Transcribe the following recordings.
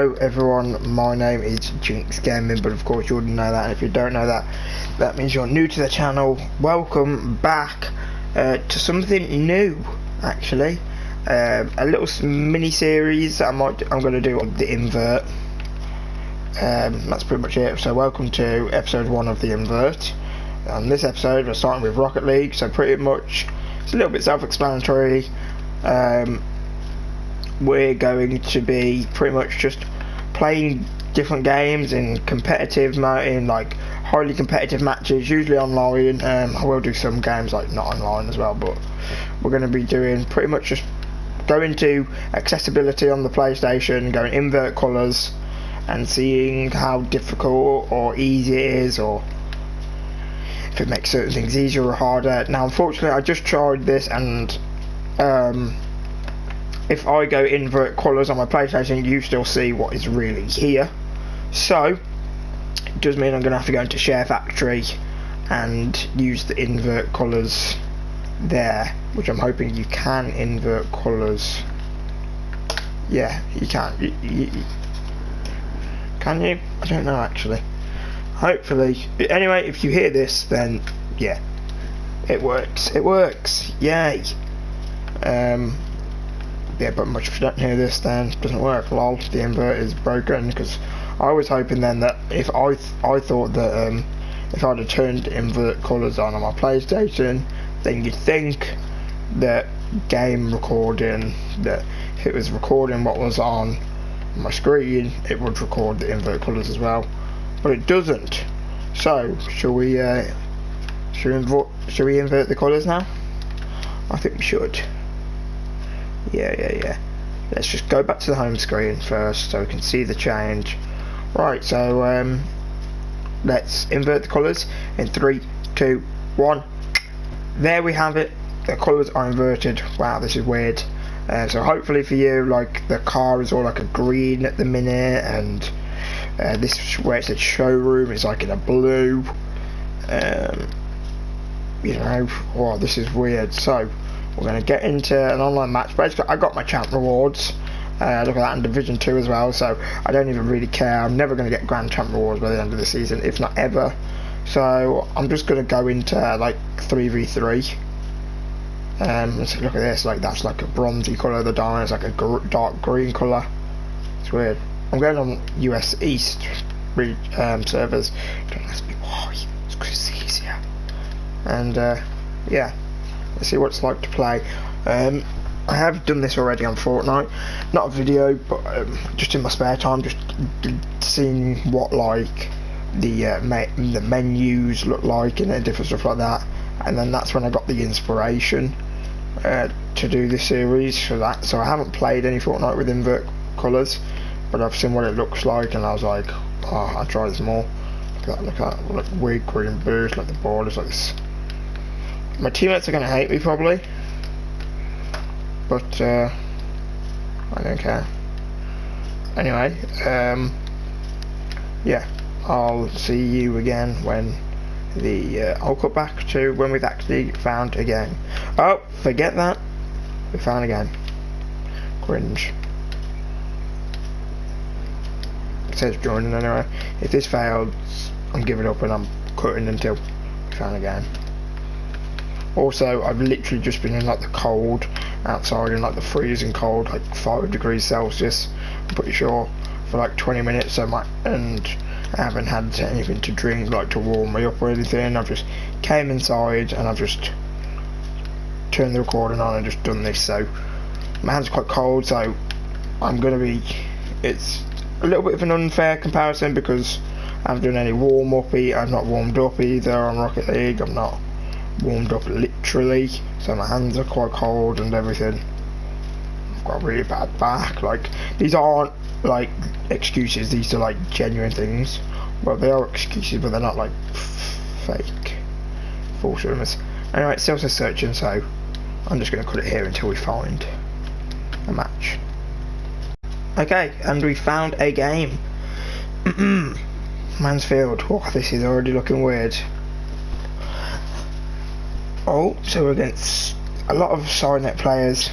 Hello everyone, my name is Jinx Gaming, but of course you already know that, and if you don't know that, that means you're new to the channel. Welcome back to something new, actually. A little mini series that I'm going to do on the Invert. That's pretty much it. So welcome to episode 1 of the Invert. On this episode we're starting with Rocket League, so pretty much it's a little bit self-explanatory. We're going to be pretty much just playing different games in competitive in like highly competitive matches, usually online. I will do some games like not online as well, but we're going to be doing pretty much just going to accessibility on the PlayStation, going invert colours and seeing how difficult or easy it is, or if it makes certain things easier or harder. Now unfortunately I just tried this, and if I go invert colours on my PlayStation, you still see what is really here. So it does mean I'm going to have to go into SHAREfactory and use the invert colours there, which I'm hoping you can invert colours. Yeah, you can. Can you? I don't know actually. Hopefully. Anyway, if you hear this, then yeah, it works. It works. Yay. Yeah, but much if you don't hear this, then it doesn't work. Lol, the invert is broken, because I was hoping then that if I thought that if I'd have turned invert colours on my PlayStation, then you'd think that game recording, that if it was recording what was on my screen, it would record the invert colours as well, but it doesn't. So shall we invert the colours now? I think we should. Yeah. Let's just go back to the home screen first so we can see the change. Right, so let's invert the colours in 3, 2, 1. There we have it. The colours are inverted. Wow, this is weird. So hopefully for you, like the car is all like a green at the minute, and this where it said showroom is like in a blue. You know, wow, this is weird. So we're going to get into an online match. Basically, I got my champ rewards. Look at that, in Division 2 as well, so I don't even really care. I'm never going to get grand champ rewards by the end of the season, if not ever. So I'm just going to go into like 3v3. Let's look at this. Like, that's like a bronzy colour. The diamond is like a dark green colour. It's weird. I'm going on US East servers. Don't ask me why. It's because it's easier. And yeah. Let's see what it's like to play. I have done this already on Fortnite, not a video, but just in my spare time, just seeing what like the menus look like and different stuff like that. And then that's when I got the inspiration to do this series for that. So I haven't played any Fortnite with invert colours, but I've seen what it looks like, and I was like, oh, I'll try this more. Look at that, like weird green boost, like the borders like this. My teammates are going to hate me probably, but I don't care. Anyway, yeah, I'll see you again when I'll cut back to when we've actually found a game. Oh, forget that, we found a game. Cringe. It says joining anyway. If this fails, I'm giving up and I'm cutting until we found a game. Also, I've literally just been in like the cold outside, in like the freezing cold, like 5 degrees Celsius, I'm pretty sure, for like 20 minutes. And I haven't had anything to drink like to warm me up or anything. I've just came inside and I've just turned the recording on and just done this. So my hands are quite cold, so it's a little bit of an unfair comparison because I haven't done any warm up. I've not warmed up either on Rocket League. I'm not warmed up literally, so my hands are quite cold and everything. I've got a really bad back. Like, these aren't like excuses, these are like genuine things. Well, they are excuses, but they're not like fake false rumours. Anyway, it's still searching, so I'm just going to cut it here until we find a match. Okay, and we found a game. Mansfield. Oh, this is already looking weird. Oh, so we're against a lot of Cynet players.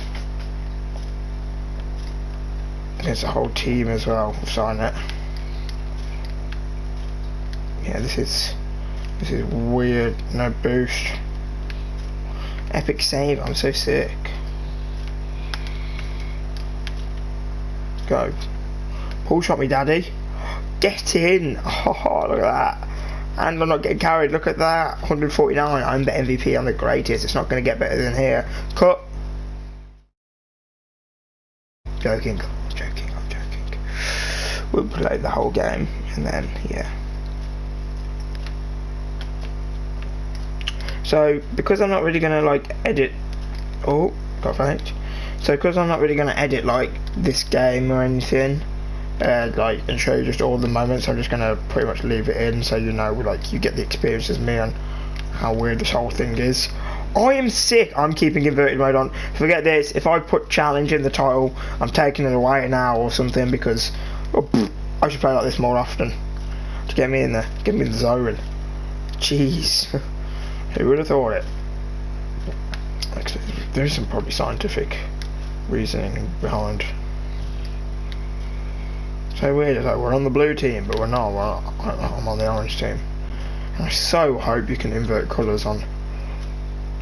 There's a whole team as well sign it. Yeah, this is weird. No boost. Epic save. I'm so sick. Go. Pull shot me, daddy. Get in. Oh, look at that. And I'm not getting carried. Look at that. 149. I'm the MVP. I'm the greatest. It's not going to get better than here. Cut. Joking. I'm joking. We'll play the whole game and then yeah. So because I'm not really gonna like edit. Oh, got faked. So because I'm not really gonna edit like this game or anything, like and show you just all the moments, I'm just gonna pretty much leave it in so you know, like you get the experience as me on how weird this whole thing is. I am sick. I'm keeping inverted mode on. Forget this. If I put challenge in the title, I'm taking it away now or something because I should play like this more often to get me in the zone. Jeez, who would have thought it? Actually, there's some probably scientific reasoning behind. So weird. It's like we're on the blue team, but we're not. I'm on the orange team. And I so hope you can invert colours on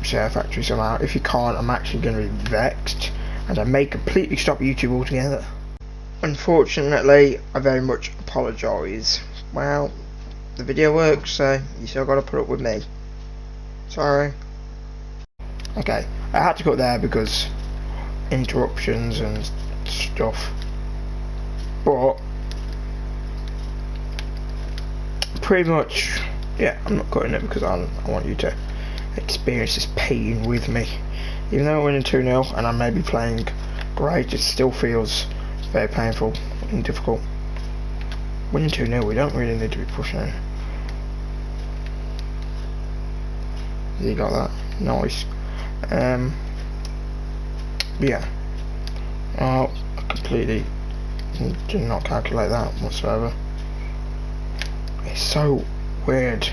SHAREfactory somehow. If you can't, I'm actually going to be vexed, and I may completely stop YouTube altogether. Unfortunately, I very much apologise. Well, the video works, so you still got to put up with me. Sorry. Okay, I had to cut there because interruptions and stuff. But pretty much, yeah, I'm not cutting it because I want you to experience this pain with me. Even though we're winning 2-0 and I may be playing great, it still feels very painful and difficult. Winning 2-0, we don't really need to be pushing it. You got that? Nice. Yeah. Oh, I completely did not calculate that whatsoever. It's so weird.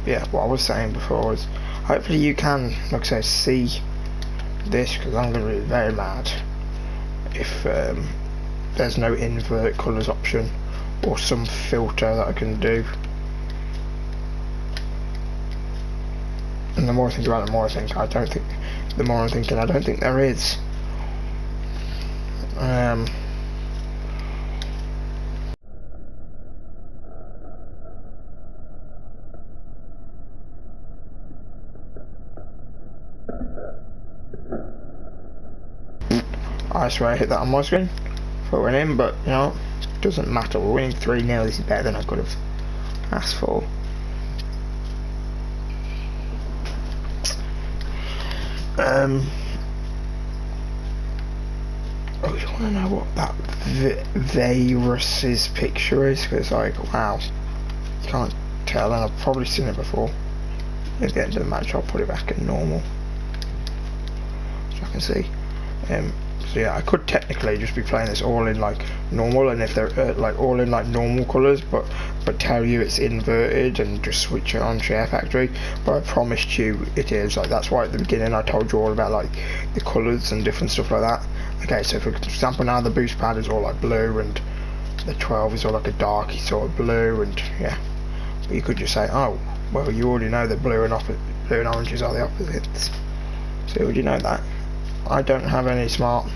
Yeah, what I was saying before was hopefully you can, like I say, see this, because I'm going to be very mad if there's no invert colours option or some filter that I can do. And the more I think about it, the more I think I don't think there is. I swear I hit that on my screen for winning, but you know, it doesn't matter. We're winning 3-0. This is better than I could have asked for. I just want to know what that virus's picture is, because like, wow, you can't tell, and I've probably seen it before. At the end of the match, I'll put it back in normal, so I can see. So yeah, I could technically just be playing this all in like normal, and if they're like all in like normal colours, but tell you it's inverted and just switch it on SHAREfactory. But I promised you it is. Like that's why at the beginning I told you all about like the colours and different stuff like that. Okay, so for example now the boost pad is all like blue, and the 12 is all like a darky sort of blue, and yeah. But you could just say, oh, well, you already know that blue and oranges are the opposites. So would you know that? I don't have any smart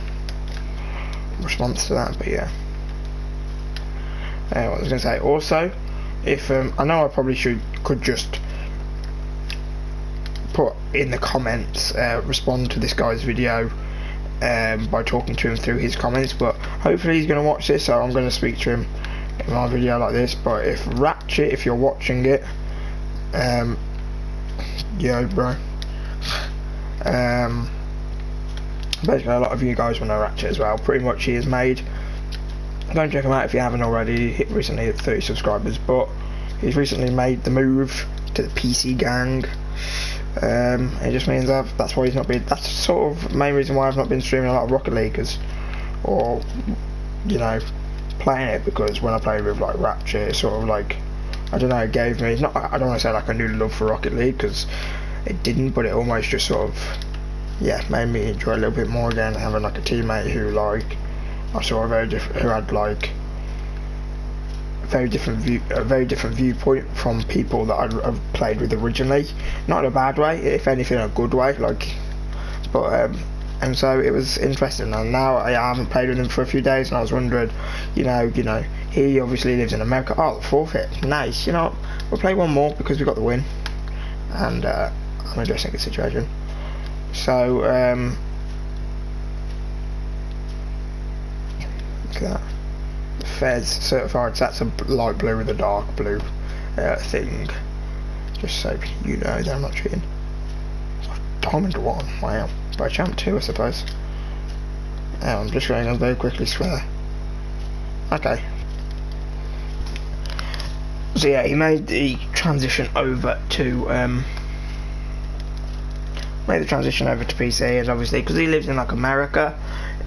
response to that, but yeah. What I was going to say, also, if I know I probably could just put in the comments, respond to this guy's video by talking to him through his comments, but hopefully he's going to watch this, so I'm going to speak to him in my video like this. But if Ratchet, if you're watching it, yo bro, basically a lot of you guys will know Ratchet as well. Pretty much he is made, go and check him out if you haven't already. He recently hit 30 subscribers, but he's recently made the move to the PC gang. It just means that's why he's not been, that's sort of the main reason why I've not been streaming a lot of Rocket League, or you know, playing it, because when I played with like Ratchet, it sort of like, I don't know, it gave me, it's not, I don't want to say like a new love for Rocket League, because it didn't, but it almost just sort of, yeah, made me enjoy a little bit more again, having like a teammate who like I saw a very different, who had like a very different viewpoint from people that I've played with originally. Not in a bad way, if anything, a good way. Like, but and so it was interesting. And now I haven't played with him for a few days, and I was wondering, you know, he obviously lives in America. Oh, the forfeit, nice. You know, we'll play one more because we got the win, and I'm addressing the situation. So look at that. Fez certified, so that's a light blue with a dark blue thing, just so you know that I'm not cheating. Diamond 1, wow, by champ 2 I suppose. I'm just going to very quickly swear. Okay, so yeah, he made the transition over to PC, and obviously because he lives in like America,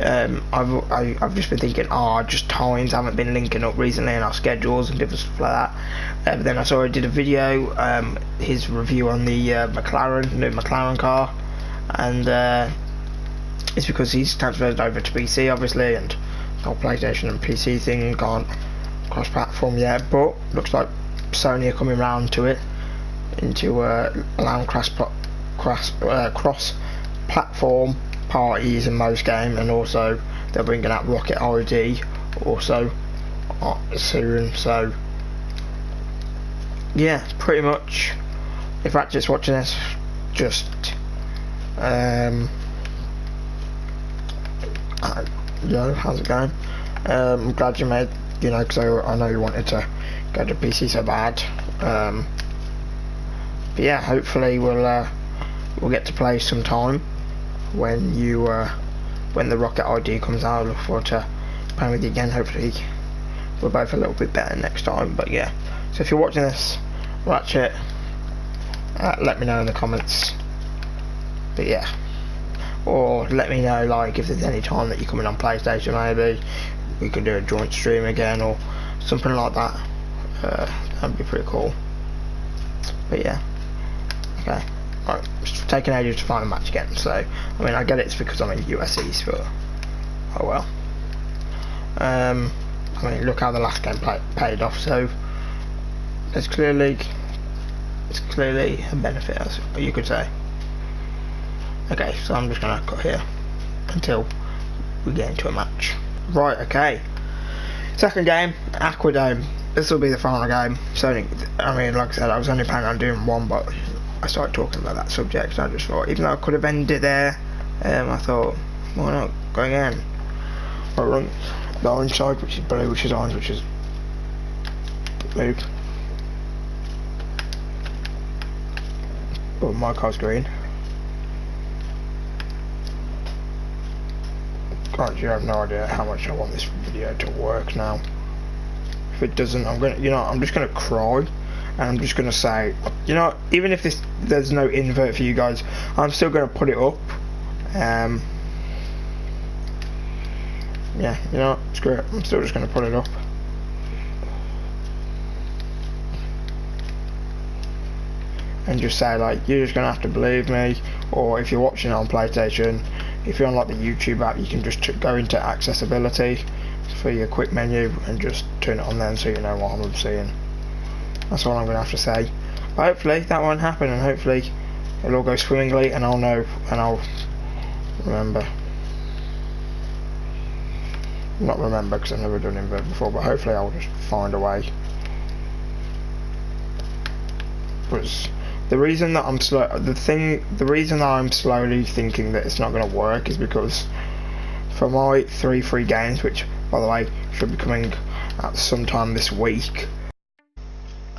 I've just been thinking, just times haven't been linking up recently in our schedules and different stuff like that. But then I saw he did a video, his review on the new McLaren car, and it's because he's transferred over to PC obviously, and the whole PlayStation and PC thing can't cross-platform yet, but looks like Sony are coming round to it, into allowing cross-platform parties in most games, and also they're bringing out Rocket ID also soon. So yeah, pretty much, if Ratchet's watching this, just yo, how's it going? I'm glad you made, because I know you wanted to go to PC so bad. But yeah, hopefully we'll get to play sometime when the Rocket ID comes out. I look forward to playing with you again. Hopefully we're both a little bit better next time. But yeah, so if you're watching this, Ratchet, let me know in the comments. But yeah, or let me know like if there's any time that you're coming on PlayStation, maybe we could do a joint stream again or something like that. That'd be pretty cool. But yeah, okay. Right, it's taking ages to find a match again, so I mean I get it's because I'm in US East, but oh well. I mean, look how the last game paid off, so it's clearly a benefit, as you could say. Okay, so I'm just gonna cut here until we get into a match. Right, okay. Second game, Aquadome. This will be the final game. So I mean, like I said, I was only planning on doing one, but I started talking about that subject, and I just thought, even though I could have ended it there, I thought, why not go again? I run the orange side, which is blue, which is orange, which is blue. But my car's green. God, you have no idea how much I want this video to work now. If it doesn't, I'm just gonna cry. And I'm just gonna say, even if there's no invert for you guys, I'm still gonna put it up. Yeah, screw it. I'm still just gonna put it up. And just say like, you're just gonna have to believe me. Or if you're watching it on PlayStation, if you're on like the YouTube app, you can just go into accessibility for your quick menu and just turn it on then, so you know what I'm seeing. That's all I'm going to have to say. But hopefully that won't happen, and hopefully it'll all go swimmingly, and I'll know, and I'll remember. Not remember, because I've never done Invert before, but hopefully I'll just find a way. But the reason that I'm slowly thinking that it's not going to work is because for my 3 free games, which by the way should be coming out sometime this week.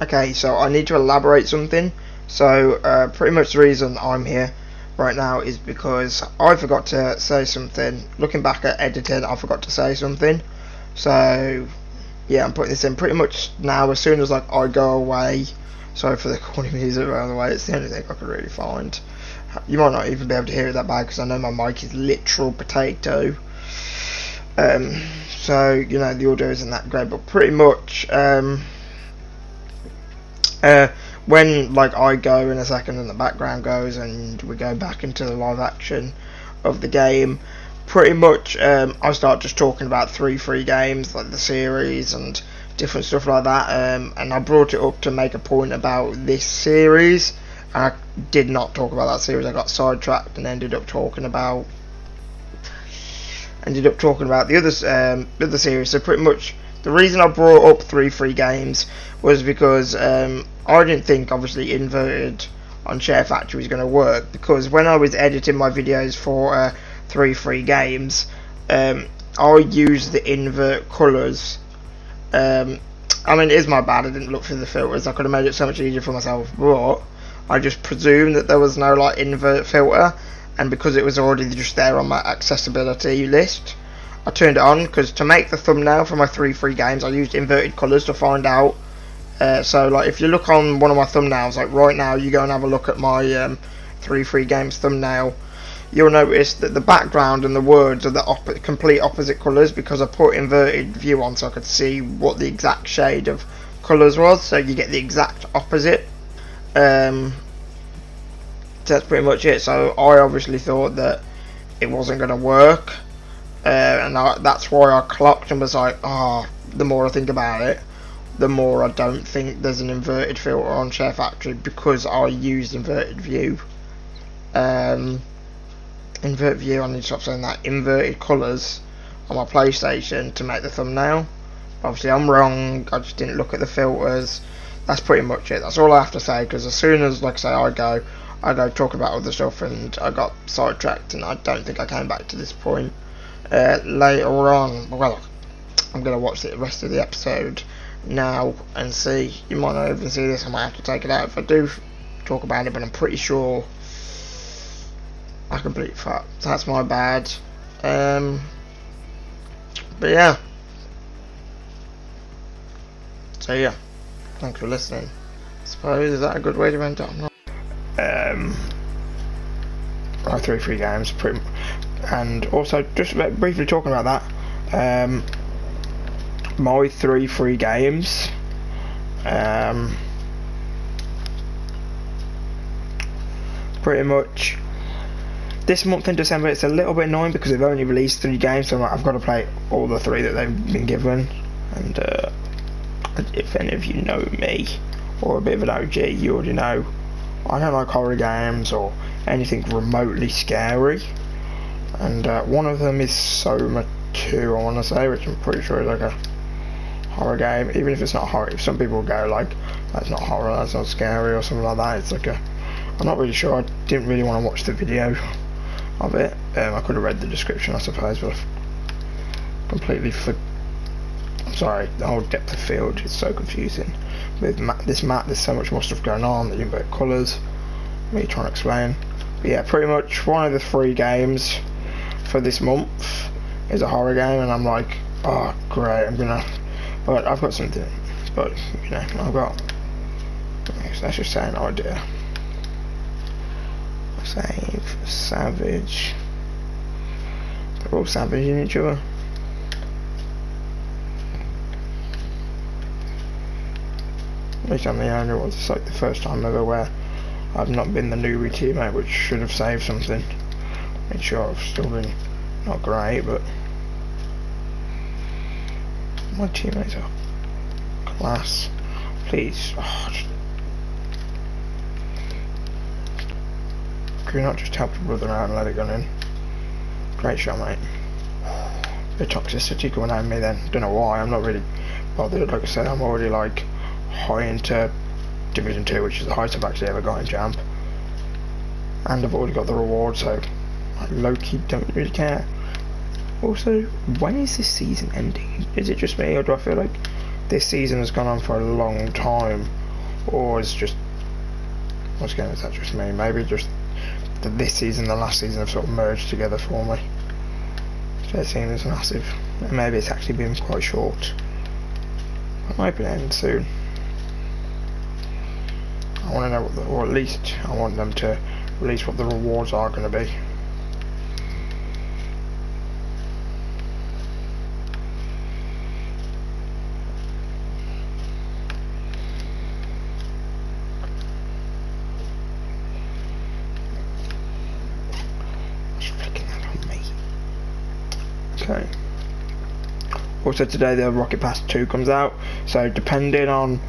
Okay, so I need to elaborate something. So pretty much the reason I'm here right now is because I forgot to say something. Looking back at editing, I forgot to say something. So yeah, I'm putting this in pretty much now. As soon as like I go away. Sorry for the corny music, by the way. It's the only thing I could really find. You might not even be able to hear it that bad because I know my mic is literal potato. So the audio isn't that great, but pretty much when like I go in a second and the background goes and we go back into the live action of the game, pretty much I start just talking about 3 free games, like the series and different stuff like that, and I brought it up to make a point about this series. I did not talk about that series. I got sidetracked and ended up talking about the other series. So pretty much the reason I brought up 3 free games was because I didn't think obviously Inverted on SHAREfactory was going to work, because when I was editing my videos for 3 free games, I used the invert colours. I mean, it is my bad, I didn't look through the filters. I could have made it so much easier for myself, but I just presumed that there was no like invert filter, and because it was already just there on my accessibility list, I turned it on, because to make the thumbnail for my 3 free games I used inverted colours to find out. So like if you look on one of my thumbnails, like right now, you go and have a look at my 3 free games thumbnail, you'll notice that the background and the words are the complete opposite colours, because I put inverted view on so I could see what the exact shade of colours was, so you get the exact opposite. So that's pretty much it. So I obviously thought that it wasn't going to work, and that's why I clocked and was like, the more I think about it, the more I don't think there's an inverted filter on SHAREfactory, because I used inverted view. Invert view, I need to stop saying that. Inverted colours on my PlayStation to make the thumbnail. Obviously I'm wrong, I just didn't look at the filters. That's pretty much it. That's all I have to say, because as soon as, like I say, I go talk about other stuff, and I got sidetracked, and I don't think I came back to this point later on. Well, I'm going to watch the rest of the episode now and see. You might not even see this, I might have to take it out if I do talk about it, but I'm pretty sure I completely fucked. That's my bad. But yeah. So yeah, thanks for listening. I suppose, is that a good way to end up? I 3 free games, and also just briefly talking about that. My 3 free games. Pretty much. This month in December, it's a little bit annoying because they've only released 3 games, so I've got to play all the 3 that they've been given. And if any of you know me, or a bit of an OG, you already know I don't like horror games or anything remotely scary. And one of them is Soma 2, I want to say, which I'm pretty sure is like a horror game. Even if it's not horror, some people go like, that's not horror, that's not scary, or something like that. It's like I'm not really sure. I didn't really want to watch the video of it. I could have read the description, I suppose, but I've completely I'm sorry, the whole depth of field is so confusing. With this map, there's so much more stuff going on, the invert colours, me trying to explain. But yeah, pretty much one of the 3 games for this month is a horror game, and I'm like, oh great, but I've got something, but you know, I've got, let's just say an idea. Save, savage, they're all savaging each other. At least I'm the only one. It's like the first time ever where I've not been the newbie teammate, which should have saved something. Made sure I've still been not great, but my teammates are class. Please, can you not just help your brother out and let it go in? Great shot, mate. The toxicity coming at me then. Don't know why, I'm not really bothered. Like I said, I'm already like high into Division 2, which is the highest I've actually ever got in Champ. And I've already got the reward, so I low-key don't really care. Also, when is this season ending? Is it just me, or do I feel like this season has gone on for a long time? Or is just, once again, is that just me? Maybe just this season and the last season have sort of merged together for me. So it seems massive. And maybe it's actually been quite short. I'm hoping it ends soon. I want to know what or at least I want them to release what the rewards are going to be. What's flicking that on me? Okay. Also today the Rocket Pass 2 comes out, so depending on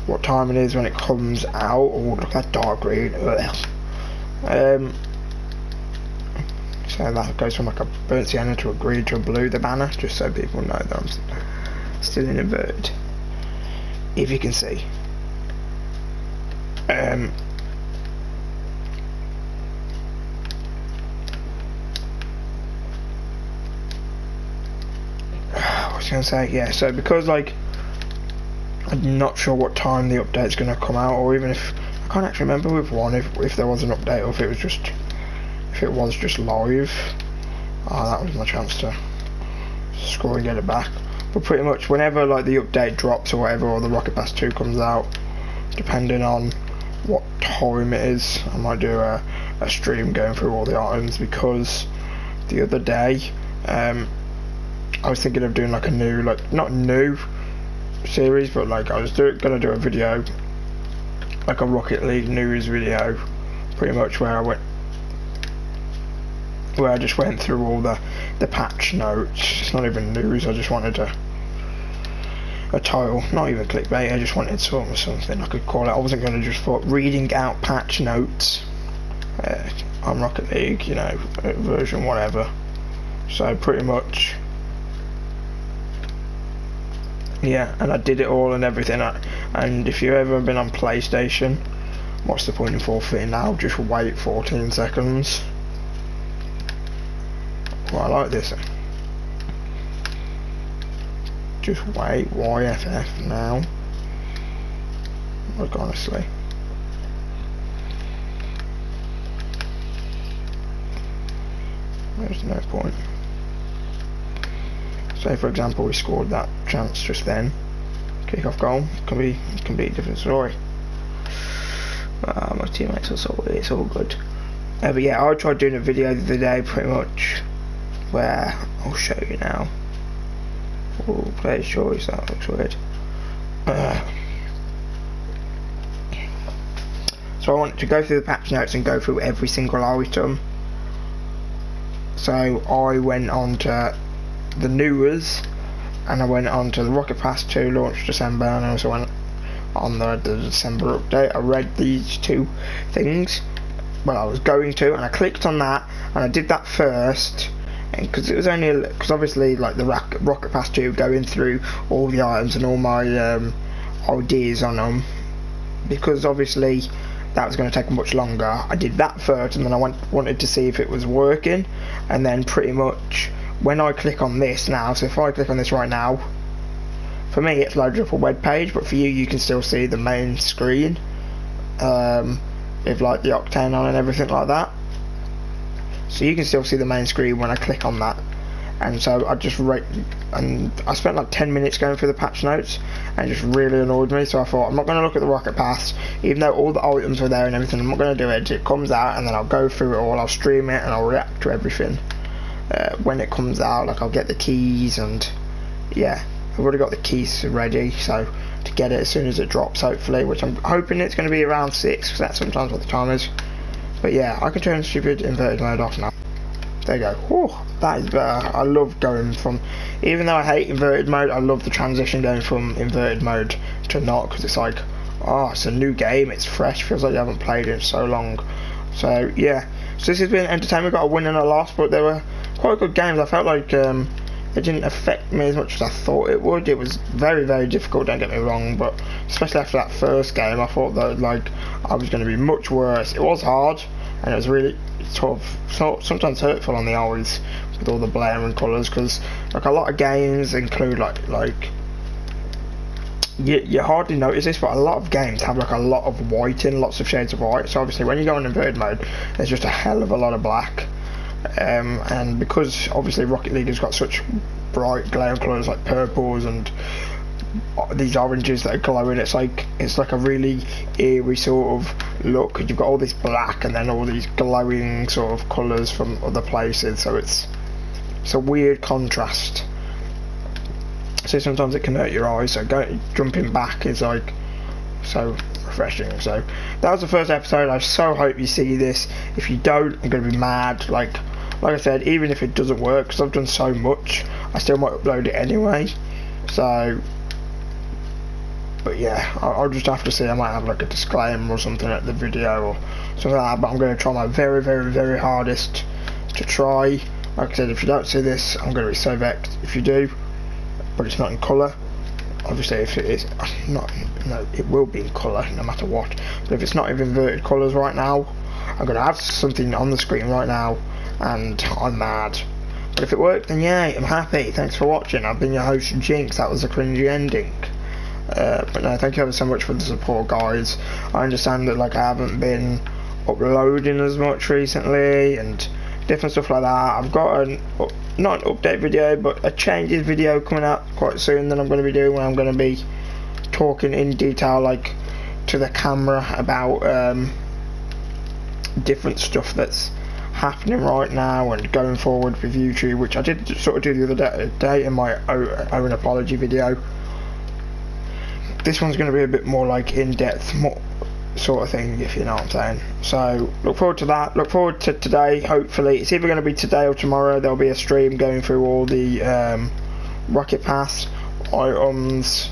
what time it is when it comes out, oh look at that dark green, so that goes from like a burnt sienna to a green to a blue, the banner, just so people know that I'm still in Invert, if you can see. I was gonna say, yeah, so because like I'm not sure what time the update's gonna come out, or even if I can't actually remember with one if there was an update or if it was just live. Oh, that was my chance to score and get it back. But pretty much whenever like the update drops or whatever, or the Rocket Pass 2 comes out, depending on what time it is, I might do a stream going through all the items, because the other day I was thinking of doing like a new, like not new series, but like I was gonna do a video, like a Rocket League news video, pretty much where I just went through all the patch notes. It's not even news, I just wanted a title, not even clickbait, I just wanted something I could call it. I wasn't going to just put reading out patch notes on Rocket League, you know, version whatever. So pretty much, yeah, and I did it all and everything. And if you've ever been on PlayStation, what's the point in forfeiting now? Just wait 14 seconds. Well, I like this. Just wait, YFF now. Like honestly. There's no point. Say for example we scored that chance just then. Kick off goal, can be a completely different story. My teammates are so it's all good. But yeah, I tried doing a video the other day pretty much where I'll show you now. Oh, player's choice, that looks weird. So I wanted to go through the patch notes and go through every single item. So I went on to the newers, and I went on to the Rocket Pass 2 launch December, and I also went on the December update. I read these two things, well I was going to, and I clicked on that, and I did that first. Because it was only, because obviously like the Rocket Pass 2, going through all the items and all my ideas on them, because obviously that was going to take much longer. I did that first, and then I wanted to see if it was working, and then pretty much when I click on this now, so if I click on this right now, for me it's loaded up a web page, but for you can still see the main screen with like the Octane on and everything like that. So you can still see the main screen when I click on that. And so I spent like 10 minutes going through the patch notes, and it just really annoyed me. So I thought, I'm not going to look at the Rocket Pass, even though all the items are there and everything. I'm not going to do it. It comes out, and then I'll go through it all, I'll stream it, and I'll react to everything when it comes out. Like I'll get the keys, and yeah, I've already got the keys ready, so to get it as soon as it drops, hopefully, which I'm hoping it's going to be around 6, because that's sometimes what the time is. But yeah, I can turn stupid inverted mode off now. There you go. Whew, that is better. I love going from, even though I hate inverted mode, I love the transition going from inverted mode to not, because it's like, oh, it's a new game, it's fresh, feels like you haven't played it in so long. So yeah, so this has been entertaining. We got a win and a loss, but they were quite good games. I felt like it didn't affect me as much as I thought it would. It was very, very difficult, don't get me wrong, but especially after that first game, I thought that like I was going to be much worse. It was hard, and it was really sort of sometimes hurtful on the eyes with all the blare and colours, because like a lot of games include like you hardly notice this, but a lot of games have like a lot of white in, lots of shades of white. So obviously when you go on inverted mode, there's just a hell of a lot of black. And because obviously Rocket League has got such bright glare colours like purples and these oranges that are glowing, it's like a really eerie sort of look. You've got all this black and then all these glowing sort of colours from other places, so it's a weird contrast. So sometimes it can hurt your eyes, so jumping back is like so refreshing. So that was the first episode. I so hope you see this. If you don't, I'm gonna be mad. Like like I said, even if it doesn't work, because I've done so much, I still might upload it anyway. So, but yeah, I'll just have to see. I might have like a disclaimer or something at the video or something like that, but I'm going to try my very, very, very hardest to try. Like I said, if you don't see this, I'm going to be so vexed if you do, but it's not in colour. Obviously, if it is not, no, it will be in colour no matter what. But if it's not in inverted colours right now, I'm going to have something on the screen right now, and I'm mad. But if it worked, then yay, I'm happy. Thanks for watching. I've been your host, Jinx. That was a cringy ending. But no, thank you ever so much for the support, guys. I understand that like I haven't been uploading as much recently and different stuff like that. I've got not an update video, but a changes video coming up quite soon that I'm going to be doing, where I'm going to be talking in detail, like to the camera, about different stuff that's happening right now and going forward with YouTube, which I did sort of do the other day in my own apology video. This one's going to be a bit more like in-depth, more sort of thing, if you know what I'm saying. So look forward to that. Look forward to today. Hopefully it's either going to be today or tomorrow. There'll be a stream going through all the Rocket Pass items.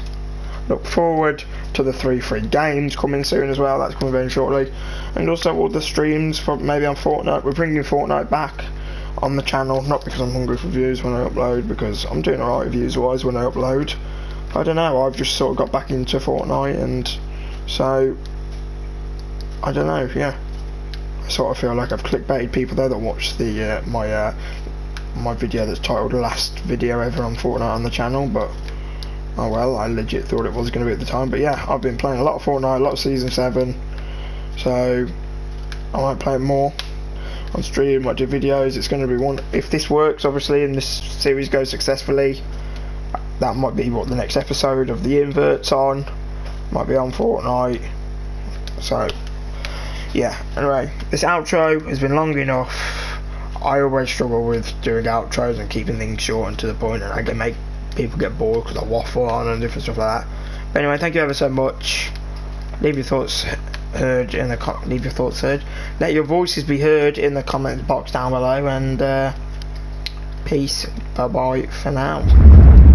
Look forward to the 3 free games coming soon as well. That's coming very shortly. And also all the streams from maybe on Fortnite. We're bringing Fortnite back on the channel, not because I'm hungry for views when I upload, because I'm doing alright views wise when I upload. I don't know, I've just sort of got back into Fortnite, and so I don't know, yeah, I sort of feel like I've clickbaited people there that watched the my video that's titled last video ever on Fortnite on the channel, but oh well, I legit thought it was going to be at the time. But yeah, I've been playing a lot of Fortnite, a lot of Season 7, so I might play it more on stream, might do videos. It's going to be one, if this works obviously and this series goes successfully, that might be what the next episode of the Invert's on, might be on Fortnite. So yeah, anyway, this outro has been long enough. I always struggle with doing outros and keeping things short and to the point, and I can make people get bored because I waffle on and different stuff like that. But anyway, thank you ever so much. Leave your thoughts heard in the let your voices be heard in the comment box down below, and peace, bye bye for now.